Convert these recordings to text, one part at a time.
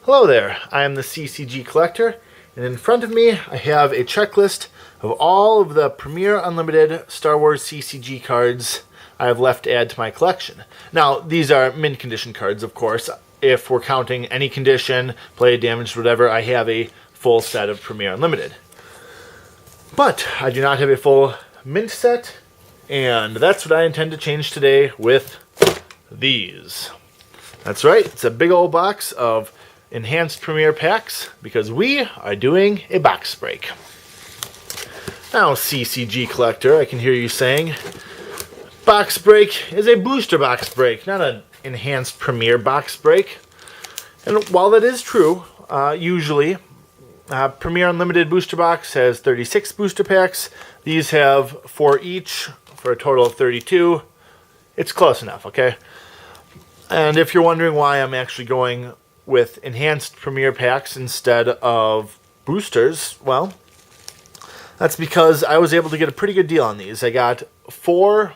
Hello there, I am the CCG Collector, and in front of me I have a checklist of all of the Premier Unlimited Star Wars CCG cards I have left to add to my collection. Now, these are mint condition cards, of course. If we're counting any condition, play, damaged, whatever, I have a full set of Premier Unlimited. But I do not have a full mint set, and that's what I intend to change today with these. That's right, it's a big old box of enhanced Premier packs because we are doing a box break. Now, CCG Collector, I can hear you saying, box break is a booster box break, not an enhanced Premier box break. And while that is true, usually Premier Unlimited Booster Box has 36 booster packs. These have 4 each for a total of 32. It's close enough, okay? And if you're wondering why I'm actually going with enhanced Premier packs instead of boosters, well, that's because I was able to get a pretty good deal on these. I got 4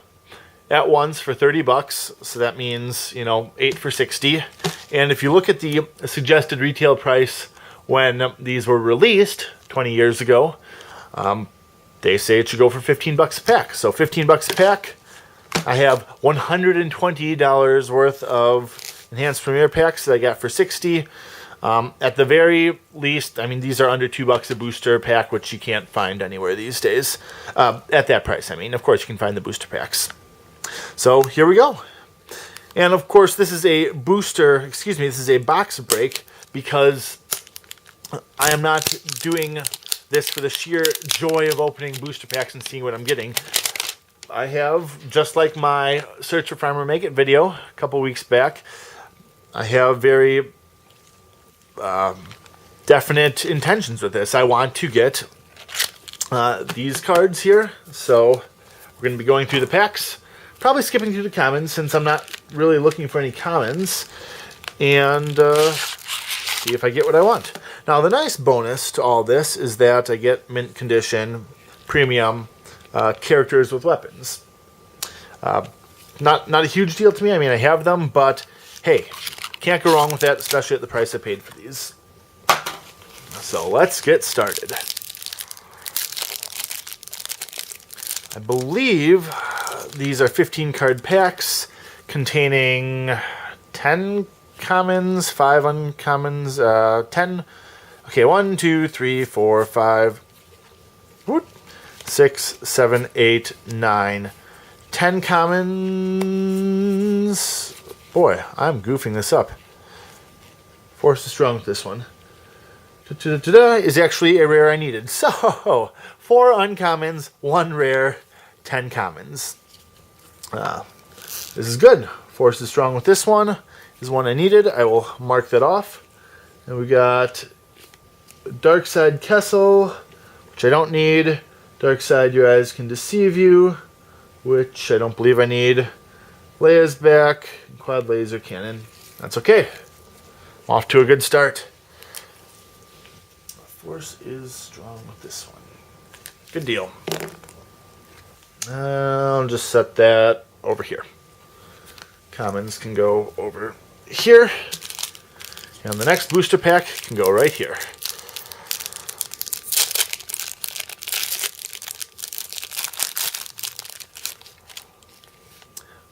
at once for $30, so that means, 8 for 60. And if you look at the suggested retail price when these were released 20 years ago, they say it should go for $15 a pack. So $15 a pack, I have $120 worth of enhanced Premier packs that I got for $60. At the very least, these are under $2 a booster pack, which you can't find anywhere these days. At that price, of course, you can find the booster packs. So here we go. And of course, this is a this is a box break because I am not doing this for the sheer joy of opening booster packs and seeing what I'm getting. I have, just like my Search for Farmer Make It video a couple weeks back, I have very definite intentions with this. I want to get these cards here, so we're going to be going through the packs, probably skipping through the commons since I'm not really looking for any commons, and see if I get what I want. Now, the nice bonus to all this is that I get mint condition, premium characters with weapons. Not a huge deal to me. I have them, but hey, can't go wrong with that, especially at the price I paid for these. So let's get started. I believe these are 15 card packs containing 10 commons, 5 uncommons, 10. Okay, 1, 2, 3, 4, 5, 6, 7, 8, 9, 10 commons. Boy, I'm goofing this up. Force is strong with this one. Is actually a rare I needed. So, 4 uncommons, 1 rare, 10 commons. This is good. Force is strong with this one. This is one I needed. I will mark that off. And we got Darkside Kessel, which I don't need. Darkside Your Eyes Can Deceive You, which I don't believe I need. Leia's back. Quad Laser Cannon. That's okay. I'm off to a good start. Force is strong with this one. Good deal. I'll just set that over here. Commons can go over here. And the next booster pack can go right here.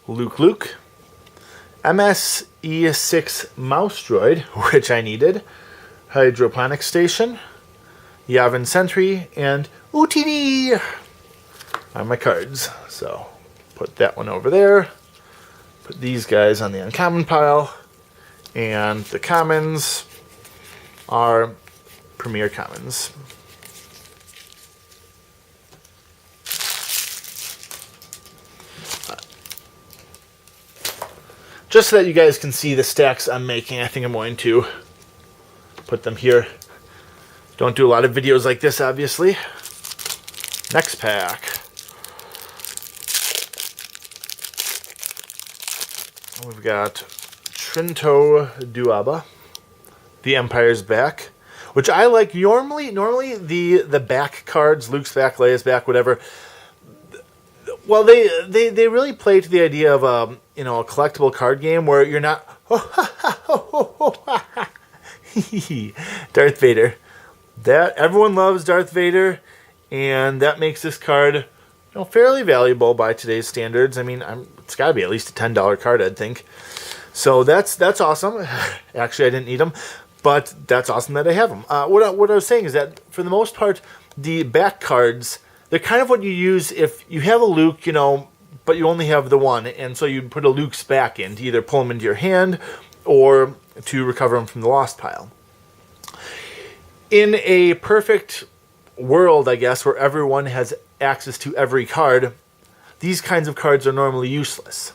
Luke. MSE6 Mouse Droid, which I needed. Hydroponic Station. Yavin Sentry, and UTD on my cards. So, put that one over there. Put these guys on the uncommon pile. And the commons are Premier Commons. Just so that you guys can see the stacks I'm making, I think I'm going to put them here. Don't do a lot of videos like this, obviously. Next pack. We've got Trinto Duaba, The Empire's Back, which I like. Normally the back cards, Luke's back, Leia's back, whatever, well, they really play to the idea of a collectible card game where you're not Darth Vader. That everyone loves Darth Vader, and that makes this card fairly valuable by today's standards. I mean, it's got to be at least a $10 card, I'd think. So that's awesome. Actually, I didn't need them, but that's awesome that I have them. What I was saying is that for the most part, the back cards, they're kind of what you use if you have a Luke, but you only have the one, and so you put a Luke's back in to either pull them into your hand or to recover them from the lost pile. In a perfect world, I guess, where everyone has access to every card, these kinds of cards are normally useless.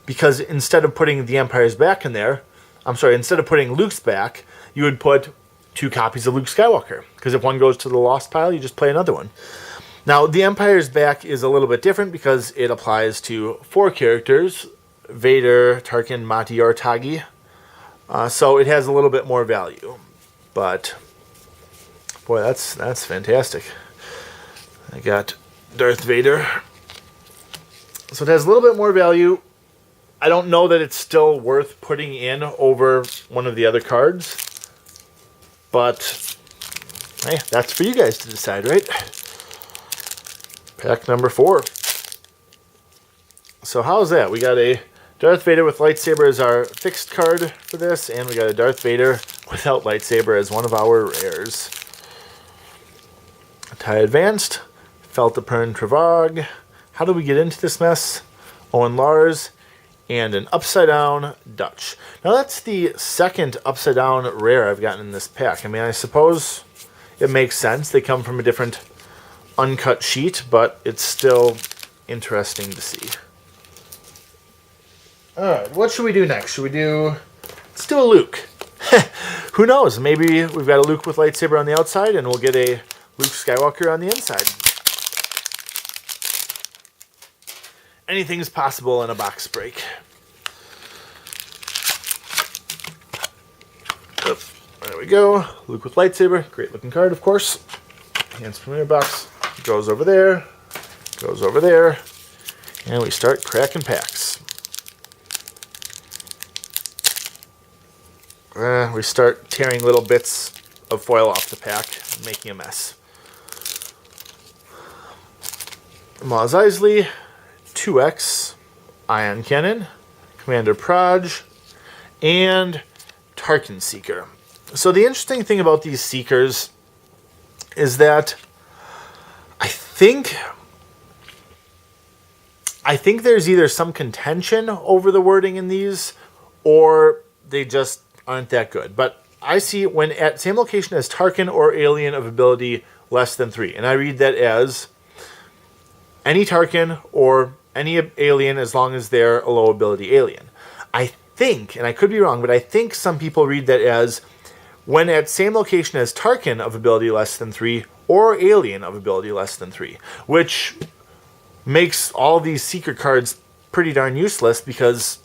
Because instead of putting the Empire's back in there, instead of putting Luke's back, you would put 2 copies of Luke Skywalker. Because if one goes to the lost pile, you just play another one. Now, the Empire's back is a little bit different because it applies to 4 characters, Vader, Tarkin, Mati, or Tagi. So it has a little bit more value. But, boy, that's fantastic. I got Darth Vader. So it has a little bit more value. I don't know that it's still worth putting in over one of the other cards. But, hey, that's for you guys to decide, right? Pack number 4. So how's that? We got a Darth Vader with lightsaber as our fixed card for this, and we got a Darth Vader without lightsaber as one of our rares. TIE Advanced, Feltapern Travag. How do we get into this mess? Owen Lars, and an Upside Down Dutch. Now that's the second Upside Down rare I've gotten in this pack. I mean, I suppose it makes sense. They come from a different uncut sheet, but it's still interesting to see. Alright, what should we do next? Let's do a Luke. Who knows? Maybe we've got a Luke with lightsaber on the outside, and we'll get a Luke Skywalker on the inside. Anything's possible in a box break. Oh, there we go. Luke with lightsaber. Great looking card, of course. Hands Premier box. Goes over there. Goes over there. And we start cracking packs. We start tearing little bits of foil off the pack and making a mess. Maz Eisley, 2X, Ion Cannon, Commander Praj, and Tarkin Seeker. So the interesting thing about these Seekers is that I think there's either some contention over the wording in these, or they just aren't that good. But I see when at same location as Tarkin or alien of ability less than 3. And I read that as any Tarkin or any alien as long as they're a low ability alien. I think, and I could be wrong, but I think some people read that as when at same location as Tarkin of ability less than 3 or alien of ability less than 3, which makes all these Seeker cards pretty darn useless because,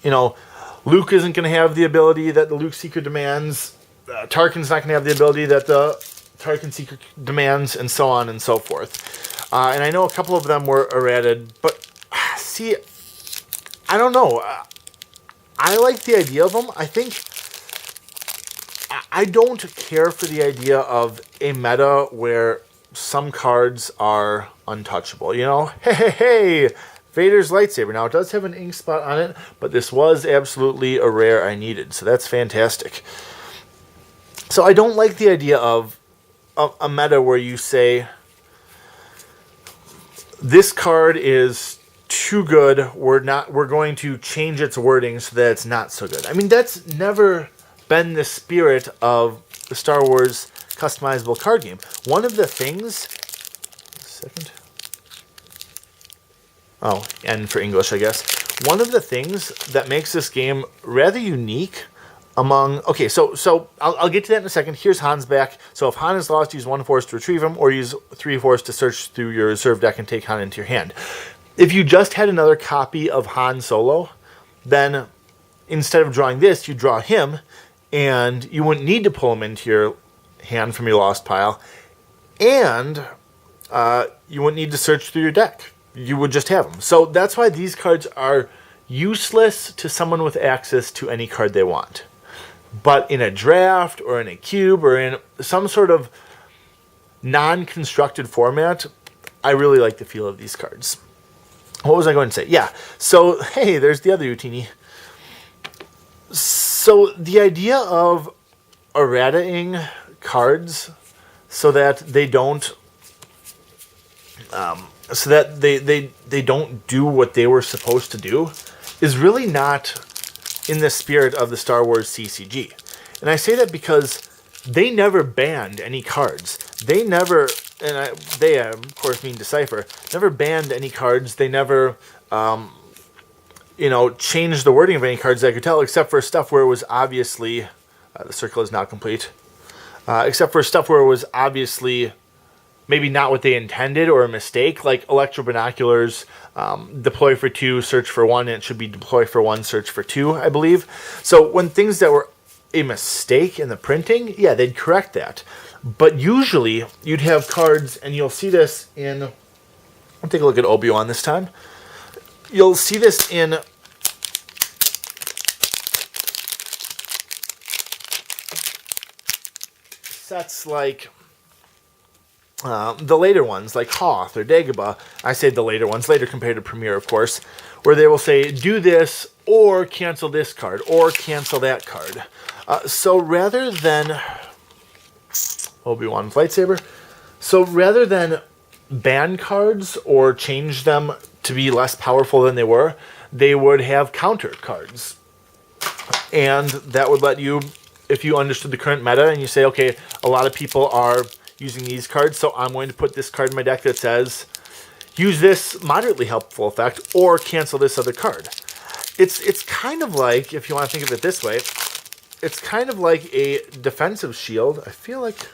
Luke isn't going to have the ability that the Luke Seeker demands. Tarkin's not going to have the ability that the Tarkin Seeker demands, and so on and so forth. And I know a couple of them were errated, but see, I don't know. I like the idea of them. I think I don't care for the idea of a meta where some cards are untouchable. Hey, Vader's lightsaber. Now, it does have an ink spot on it, but this was absolutely a rare I needed, so that's fantastic. So I don't like the idea of a meta where you say, this card is too good, we're going to change its wording so that it's not so good. I mean, that's never been the spirit of the Star Wars customizable card game. One of the things... and for English, I guess. One of the things that makes this game rather unique among... Okay, so I'll get to that in a second. Here's Han's back. So if Han is lost, use 1 force to retrieve him, or use 3 force to search through your reserve deck and take Han into your hand. If you just had another copy of Han Solo, then instead of drawing this, you draw him, and you wouldn't need to pull him into your hand from your lost pile, and you wouldn't need to search through your deck. You would just have them. So that's why these cards are useless to someone with access to any card they want. But in a draft or in a cube or in some sort of non-constructed format, I really like the feel of these cards. What was I going to say? Yeah, so, hey, there's the other Utini. So the idea of errata-ing cards so that they don't they don't do what they were supposed to do is really not in the spirit of the Star Wars CCG. And I say that because they never banned any cards. They never, they of course mean Decipher, never banned any cards. They never, changed the wording of any cards that I could tell, except for stuff where it was obviously, the circle is not complete, except for stuff where it was obviously maybe not what they intended or a mistake, like electro binoculars, deploy for 2, search for 1, and it should be deploy for 1, search for 2, I believe. So when things that were a mistake in the printing, yeah, they'd correct that. But usually you'd have cards, and you'll see this in, I'll take a look at Obi-Wan this time. You'll see this in sets like the later ones, like Hoth or Dagobah. I say the later ones, later compared to Premier, of course, where they will say, do this, or cancel this card, or cancel that card. So rather than Obi-Wan's lightsaber, so rather than ban cards or change them to be less powerful than they would have counter cards. And that would let you, if you understood the current meta and you say, okay, a lot of people are using these cards, so I'm going to put this card in my deck that says, use this moderately helpful effect or cancel this other card. It's kind of like, if you want to think of it this way, it's kind of like a defensive shield. I feel like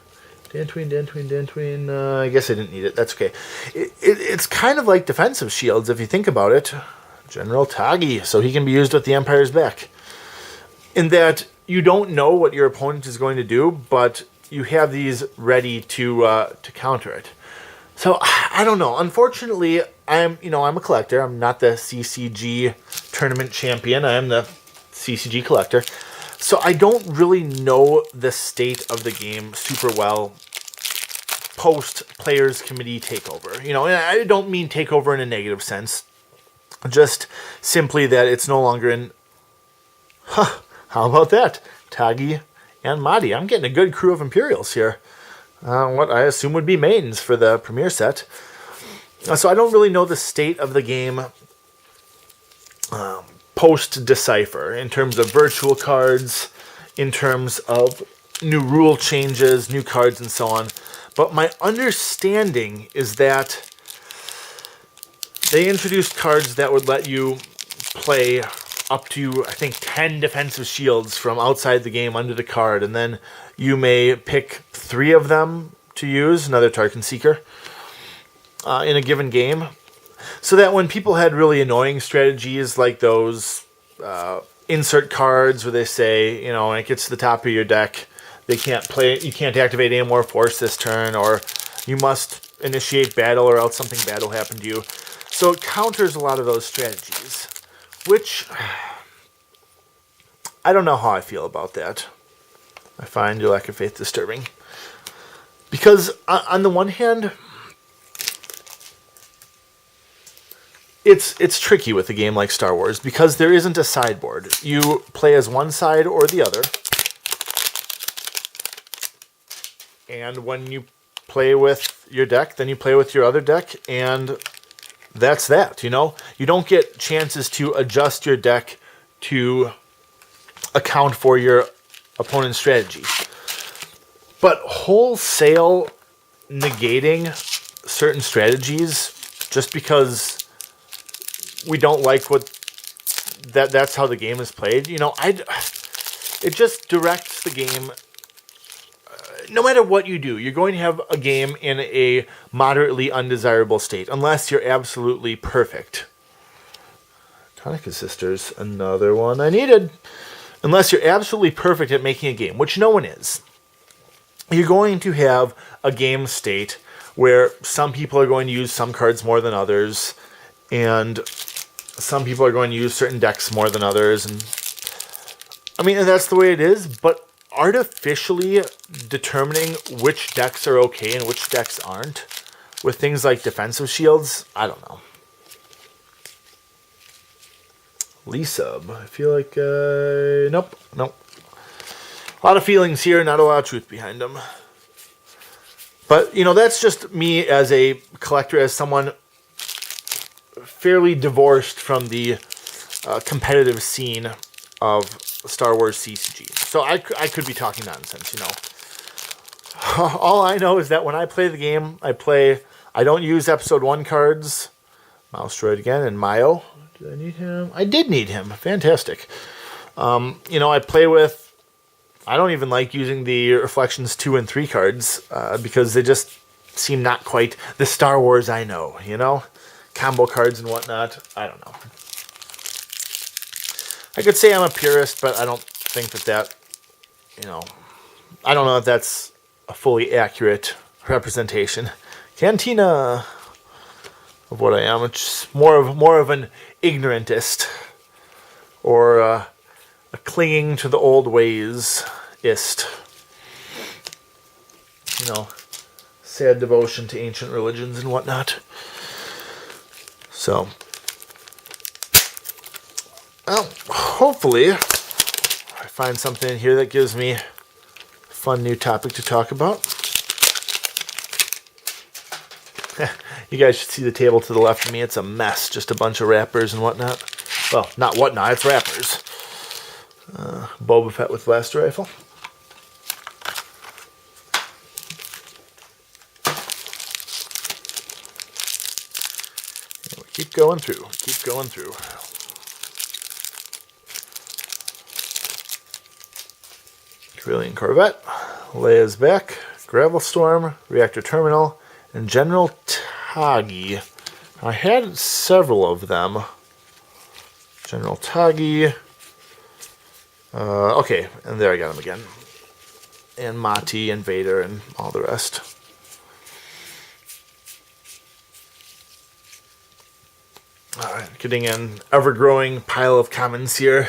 Dantooine, I guess I didn't need it. That's okay. It's kind of like defensive shields if you think about it. General Tagi, so he can be used with the Empire's back. In that you don't know what your opponent is going to do, but you have these ready to counter it. So I don't know. Unfortunately, I'm a collector. I'm not the CCG tournament champion. I am the CCG collector. So I don't really know the state of the game super well post players committee takeover. And I don't mean takeover in a negative sense. Just simply that it's no longer in. How about that? Tagi and Mahdi. I'm getting a good crew of Imperials here. What I assume would be mains for the Premier set. So I don't really know the state of the game post-Decipher in terms of virtual cards, in terms of new rule changes, new cards, and so on. But my understanding is that they introduced cards that would let you play up to, I think, 10 defensive shields from outside the game under the card, and then you may pick 3 of them to use, another Tarkin Seeker, in a given game. So that when people had really annoying strategies like those insert cards where they say, when it gets to the top of your deck, you can't activate any more force this turn, or you must initiate battle or else something bad will happen to you. So it counters a lot of those strategies, which I don't know how I feel about that. I find your lack of faith disturbing. Because on the one hand, it's tricky with a game like Star Wars because there isn't a sideboard. You play as one side or the other. And when you play with your deck, then you play with your other deck, and that's that, You don't get chances to adjust your deck to account for your opponent's strategy. But wholesale negating certain strategies just because we don't like that's how the game is played, it just directs the game. No matter what you do, you're going to have a game in a moderately undesirable state, unless you're absolutely perfect. Tonica Sisters, another one I needed. Unless you're absolutely perfect at making a game, which no one is. You're going to have a game state where some people are going to use some cards more than others, and some people are going to use certain decks more than others, and I mean, and that's the way it is, but artificially determining which decks are okay and which decks aren't with things like defensive shields, I don't know. Lee-sub. I feel like, nope. A lot of feelings here, not a lot of truth behind them. But, you know, that's just me as a collector, as someone fairly divorced from the competitive scene of Star Wars CCG. So I could be talking nonsense, you know. All I know is that when I play the game, I don't use Episode 1 cards. Mouse droid again, and Mayo. Did I need him? I did need him. Fantastic. You know, I play with... I don't even like using the Reflections 2 and 3 cards because they just seem not quite the Star Wars I know, you know? Combo cards and whatnot. I don't know. I could say I'm a purist, but I don't think that, you know... I don't know if that's a fully accurate representation. Cantina of what I am. It's more of an ignorantist. Or... a clinging to the old ways-ist. You know, sad devotion to ancient religions and whatnot. So, well, hopefully I find something in here that gives me a fun new topic to talk about. You guys should see the table to the left of me. It's a mess. Just a bunch of wrappers and whatnot. Well, not whatnot, it's wrappers. Boba Fett with blaster rifle. And we keep going through. Carillion Corvette, Leia's back, Gravel Storm, Reactor Terminal, and General Tagi. I had several of them. General Tagi. Okay, and there I got him again. And Mati and Vader and all the rest. Alright, getting an ever-growing pile of commons here.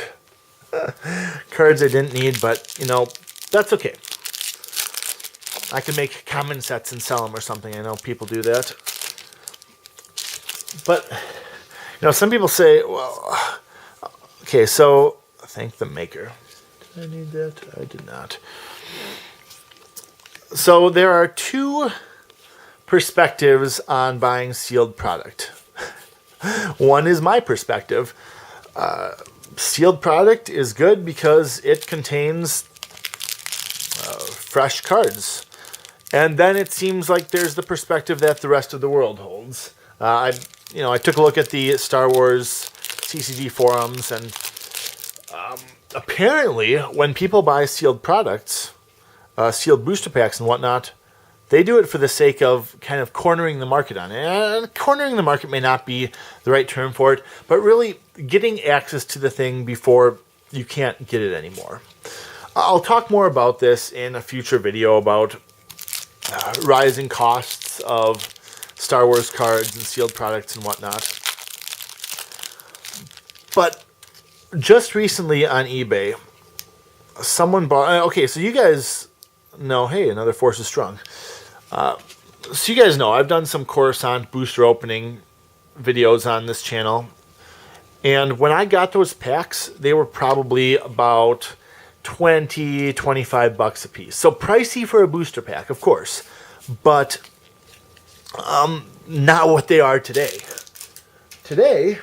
Cards I didn't need, but, you know, that's okay. I can make common sets and sell them or something. I know people do that. But, you know, some people say, well, okay, so... Thank the maker. Did I need that? I did not. So there are two perspectives on buying sealed product. One is my perspective. Sealed product is good because it contains fresh cards. And then it seems like there's the perspective that the rest of the world holds. I took a look at the Star Wars CCG forums, and apparently, when people buy sealed products, sealed booster packs and whatnot, they do it for the sake of kind of cornering the market on it. And cornering the market may not be the right term for it, but really getting access to the thing before you can't get it anymore. I'll talk more about this in a future video about rising costs of Star Wars cards and sealed products and whatnot. But just recently on eBay, someone bought... Okay, so you guys know... Hey, another Force is Strong. So you guys know, I've done some Coruscant booster opening videos on this channel. And when I got those packs, they were probably about $20, $25 a piece. So pricey for a booster pack, of course. But not what they are today. Today,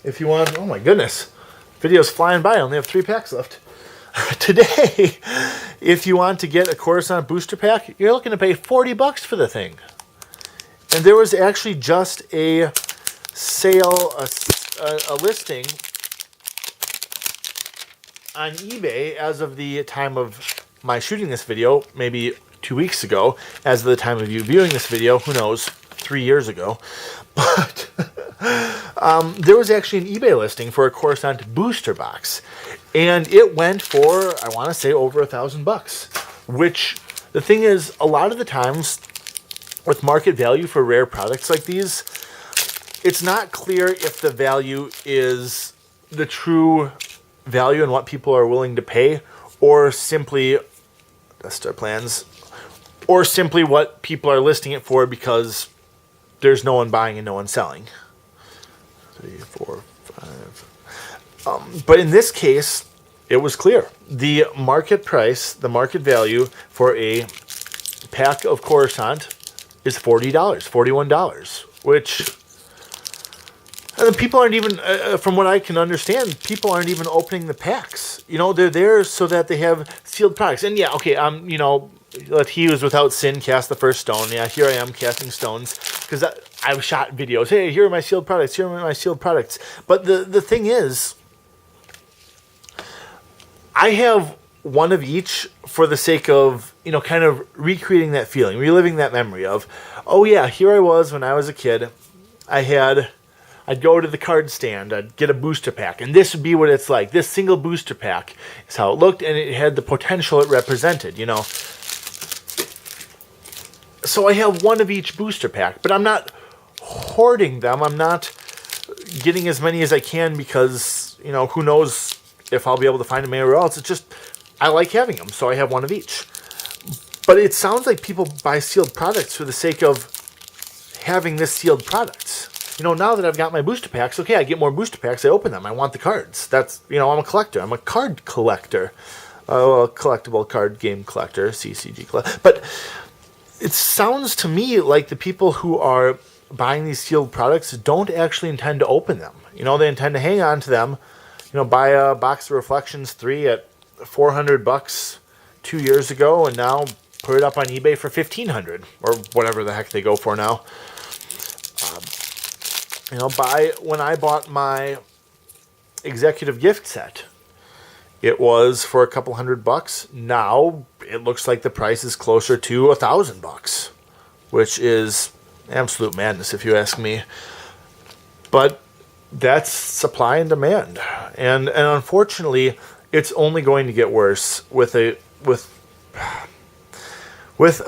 if you want... Oh my goodness. Video's flying by. I only have 3 packs left. Today, if you want to get a Coruscant booster pack, you're looking to pay $40 for the thing. And there was actually just a sale, a listing on eBay as of the time of my shooting this video, maybe 2 weeks ago. As of the time of you viewing this video, who knows, 3 years ago. But there was actually an eBay listing for a Coruscant booster box, and it went for, I want to say, over $1,000. Which, the thing is, a lot of the times with market value for rare products like these, it's not clear if the value is the true value and what people are willing to pay, or simply that's our plans, or simply what people are listing it for because there's no one buying and no one selling. 3, 4, 5. But in this case, it was clear. The market price, the market value for a pack of Coruscant is $40, $41, which... And people aren't even, from what I can understand, people aren't even opening the packs. You know, they're there so that they have sealed products. And yeah, okay, you know, let he who is without sin cast the first stone. Yeah, here I am casting stones because I've shot videos. Hey, here are my sealed products. Here are my sealed products. But the thing is, I have one of each for the sake of, you know, kind of recreating that feeling, reliving that memory of, oh yeah, here I was when I was a kid. I'd go to the card stand, I'd get a booster pack, and this would be what it's like. This single booster pack is how it looked, and it had the potential it represented, you know. So I have one of each booster pack, but I'm not hoarding them. I'm not getting as many as I can because, you know, who knows if I'll be able to find them anywhere else. It's just, I like having them, so I have one of each. But it sounds like people buy sealed products for the sake of having this sealed products. You know, now that I've got my booster packs, okay, I get more booster packs, I open them, I want the cards. That's, you know, I'm a collector. I'm a card collector. A collectible card game collector, CCG collector. But it sounds to me like the people who are buying these sealed products don't actually intend to open them. You know, they intend to hang on to them. You know, buy a box of Reflections 3 at $400 2 years ago, and now put it up on eBay for $1,500 or whatever the heck they go for now. You know, when I bought my executive gift set, it was for a couple $100. Now it looks like the price is closer to $1,000, which is absolute madness if you ask me. But that's supply and demand, and unfortunately, it's only going to get worse with a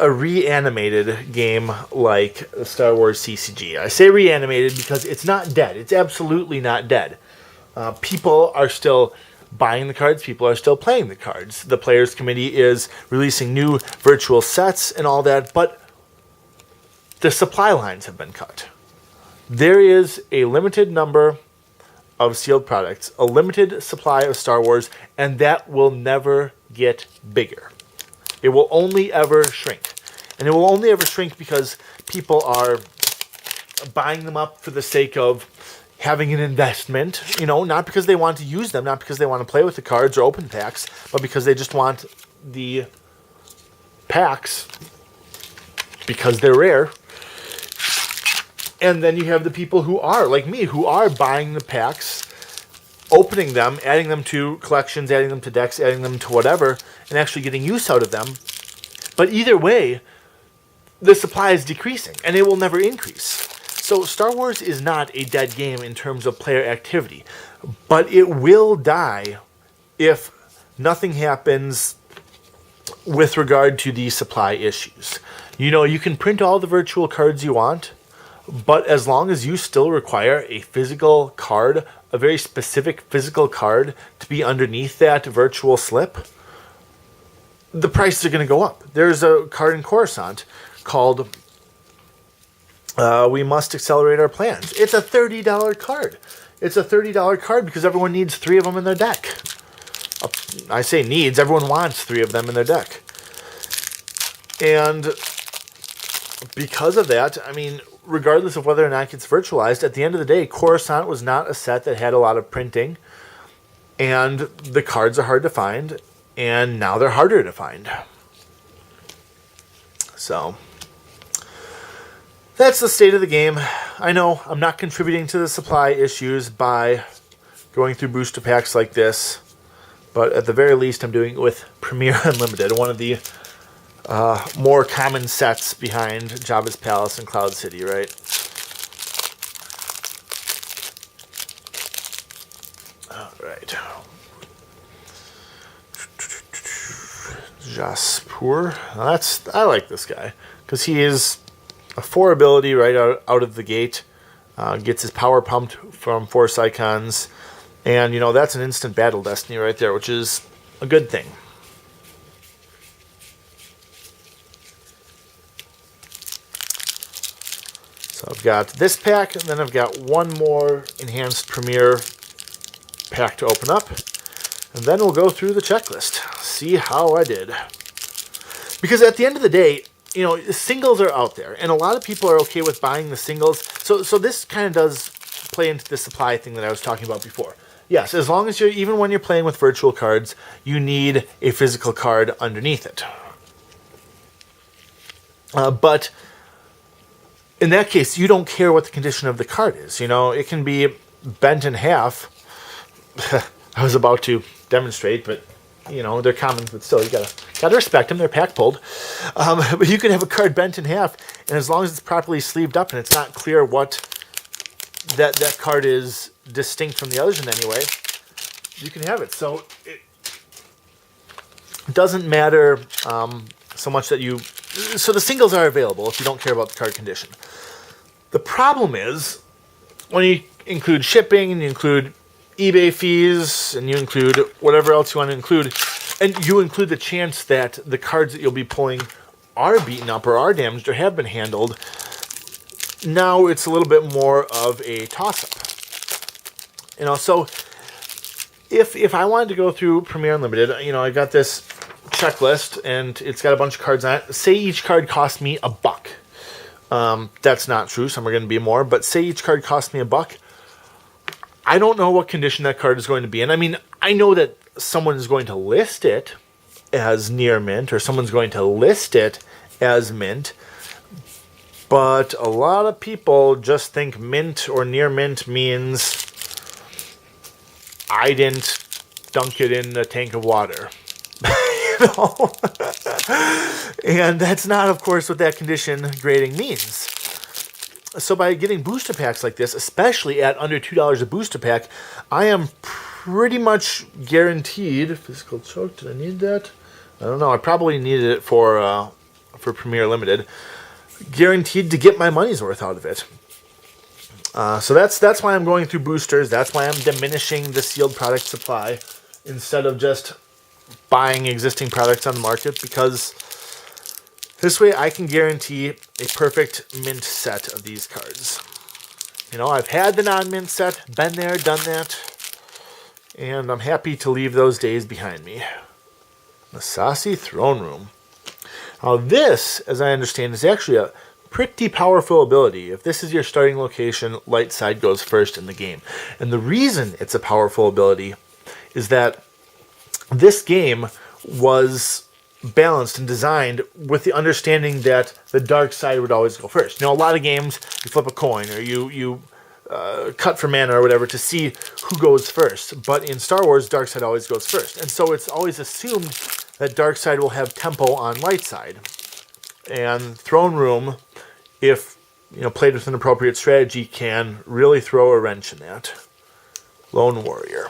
reanimated game like Star Wars CCG. I say reanimated because it's not dead. It's absolutely not dead. People are still buying the cards. People are still playing the cards. The Players Committee is releasing new virtual sets and all that, but the supply lines have been cut. There is a limited number of sealed products, a limited supply of Star Wars, and that will never get bigger. It will only ever shrink. And it will only ever shrink because people are buying them up for the sake of having an investment, you know, not because they want to use them, not because they want to play with the cards or open packs, but because they just want the packs because they're rare. And then you have the people who are, like me, who are buying the packs, opening them, adding them to collections, adding them to decks, adding them to whatever, and actually getting use out of them. But either way, the supply is decreasing, and it will never increase. So Star Wars is not a dead game in terms of player activity, but it will die if nothing happens with regard to the supply issues. You know, you can print all the virtual cards you want, but as long as you still require a physical card, a very specific physical card to be underneath that virtual slip, the prices are going to go up. There's a card in Coruscant called We Must Accelerate Our Plans. It's a $30 card. It's a $30 card because everyone needs 3 of them in their deck. I say needs, everyone wants 3 of them in their deck. And because of that, I mean, regardless of whether or not it gets virtualized, at the end of the day, Coruscant was not a set that had a lot of printing, and the cards are hard to find, and now they're harder to find. So that's the state of the game. I know I'm not contributing to the supply issues by going through booster packs like this, but at the very least I'm doing it with Premier Unlimited, one of the more common sets behind Jabba's Palace and Cloud City, right? Alright. Jaspur. I like this guy, because he is a 4 ability right out of the gate. Gets his power pumped from Force Icons. And, that's an instant battle destiny right there, which is a good thing. So I've got this pack, and then I've got one more Enhanced Premier pack to open up. And then we'll go through the checklist, see how I did. Because at the end of the day, the singles are out there, and a lot of people are okay with buying the singles. So this kind of does play into the supply thing that I was talking about before. Yes, as long as even when you're playing with virtual cards, you need a physical card underneath it. But in that case, you don't care what the condition of the card is. It can be bent in half. I was about to demonstrate, but they're common, but still, you gotta respect them. They're pack pulled. But you can have a card bent in half, and as long as it's properly sleeved up and it's not clear what that card is distinct from the others in any way, you can have it. So it doesn't matter so much that you... So the singles are available if you don't care about the card condition. The problem is when you include shipping and you include eBay fees and you include whatever else you want to include, and you include the chance that the cards that you'll be pulling are beaten up or are damaged or have been handled, now it's a little bit more of a toss-up. So if I wanted to go through Premier Unlimited, I got this checklist and it's got a bunch of cards on it. Say each card cost me $1. That's not true. Some are going to be more, but say each card cost me $1. I don't know what condition that card is going to be in. I mean, I know that someone is going to list it as near mint, or someone's going to list it as mint, but a lot of people just think mint or near mint means I didn't dunk it in a tank of water. And that's not, of course, what that condition grading means. So by getting booster packs like this, especially at under $2 a booster pack, I am pretty much guaranteed... Physical choke, did I need that? I don't know. I probably needed it for Premier Limited. Guaranteed to get my money's worth out of it. So that's why I'm going through boosters. That's why I'm diminishing the sealed product supply instead of just buying existing products on the market, because this way I can guarantee a perfect mint set of these cards. I've had the non-mint set, been there, done that, and I'm happy to leave those days behind me. The Saucy Throne Room. Now this, as I understand, is actually a pretty powerful ability. If this is your starting location, light side goes first in the game. And the reason it's a powerful ability is that this game was balanced and designed with the understanding that the dark side would always go first. A lot of games, you flip a coin or you cut for mana or whatever to see who goes first. But in Star Wars, dark side always goes first. And so it's always assumed that dark side will have tempo on light side. And Throne Room, if played with an appropriate strategy, can really throw a wrench in that. Lone Warrior.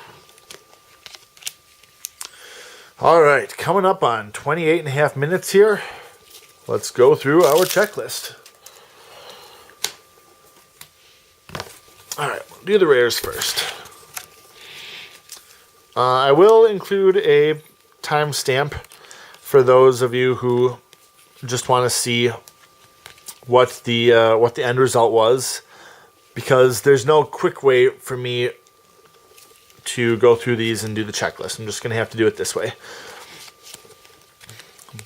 Alright, coming up on 28.5 minutes here. Let's go through our checklist. Alright, we'll do the rares first. I will include a timestamp for those of you who just want to see what the end result was, because there's no quick way for me to go through these and do the checklist. I'm just going to have to do it this way.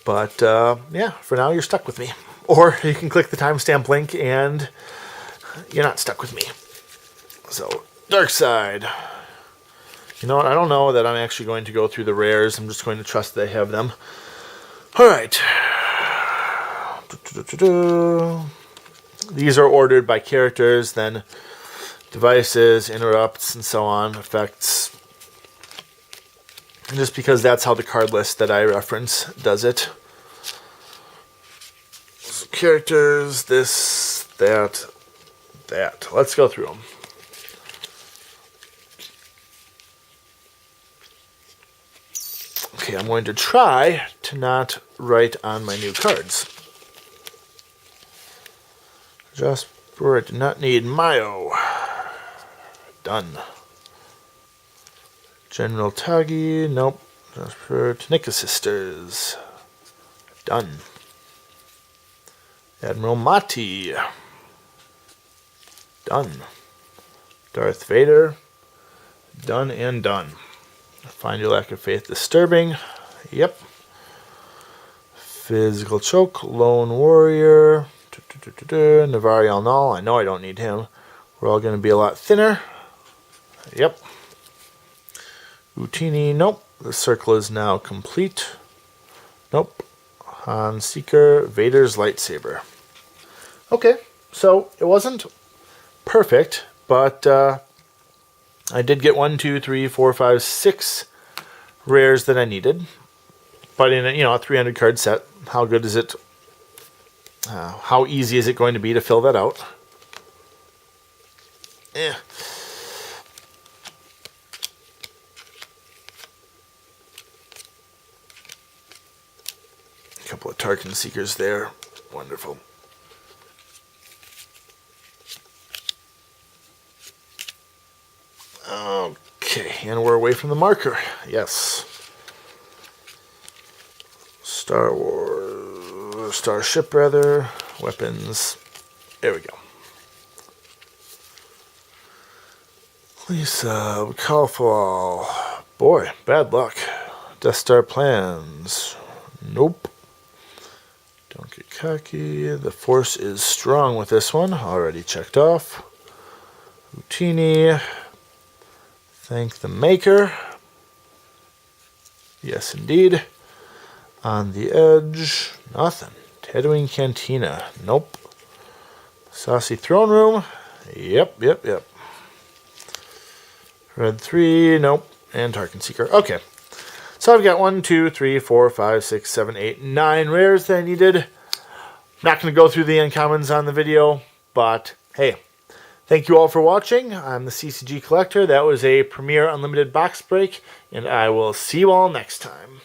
But, yeah, for now you're stuck with me. Or you can click the timestamp link and you're not stuck with me. So, Dark Side. You know what? I don't know that I'm actually going to go through the rares. I'm just going to trust they have them. Alright. These are ordered by characters, then devices, interrupts, and so on, effects. And just because that's how the card list that I reference does it. So characters, this, that, that. Let's go through them. Okay, I'm going to try to not write on my new cards. Just for it, do not need Mayo. Done. General Tagi, nope. For Tanika Sisters. Done. Admiral Mati. Done. Darth Vader. Done and done. Find your lack of faith disturbing. Yep. Physical choke. Lone warrior. Navari Al-Nal. I know I don't need him. We're all going to be a lot thinner. Yep. Utini. Nope. The circle is now complete. Nope. Han Seeker. Vader's lightsaber. Okay. So it wasn't perfect, but I did get 1, 2, 3, 4, 5, 6 rares that I needed. But in a 300 card set, how good is it? How easy is it going to be to fill that out? A couple of Tarkin Seekers there. Wonderful. Okay, and we're away from the marker. Yes. Starship rather. Weapons. There we go. Lisa, Calfall. Boy, bad luck. Death Star plans. Nope. Don't get cocky. The Force is strong with this one. Already checked off. Utini. Thank the Maker. Yes, indeed. On the Edge. Nothing. Tatooine Cantina. Nope. Saucy Throne Room. Yep. Red 3. Nope. And Tarkin Seeker. Okay. So I've got 1, 2, 3, 4, 5, 6, 7, 8, 9 rares that I needed. Not going to go through the uncommons on the video, but hey. Thank you all for watching. I'm the CCG Collector. That was a Premier Unlimited box break, and I will see you all next time.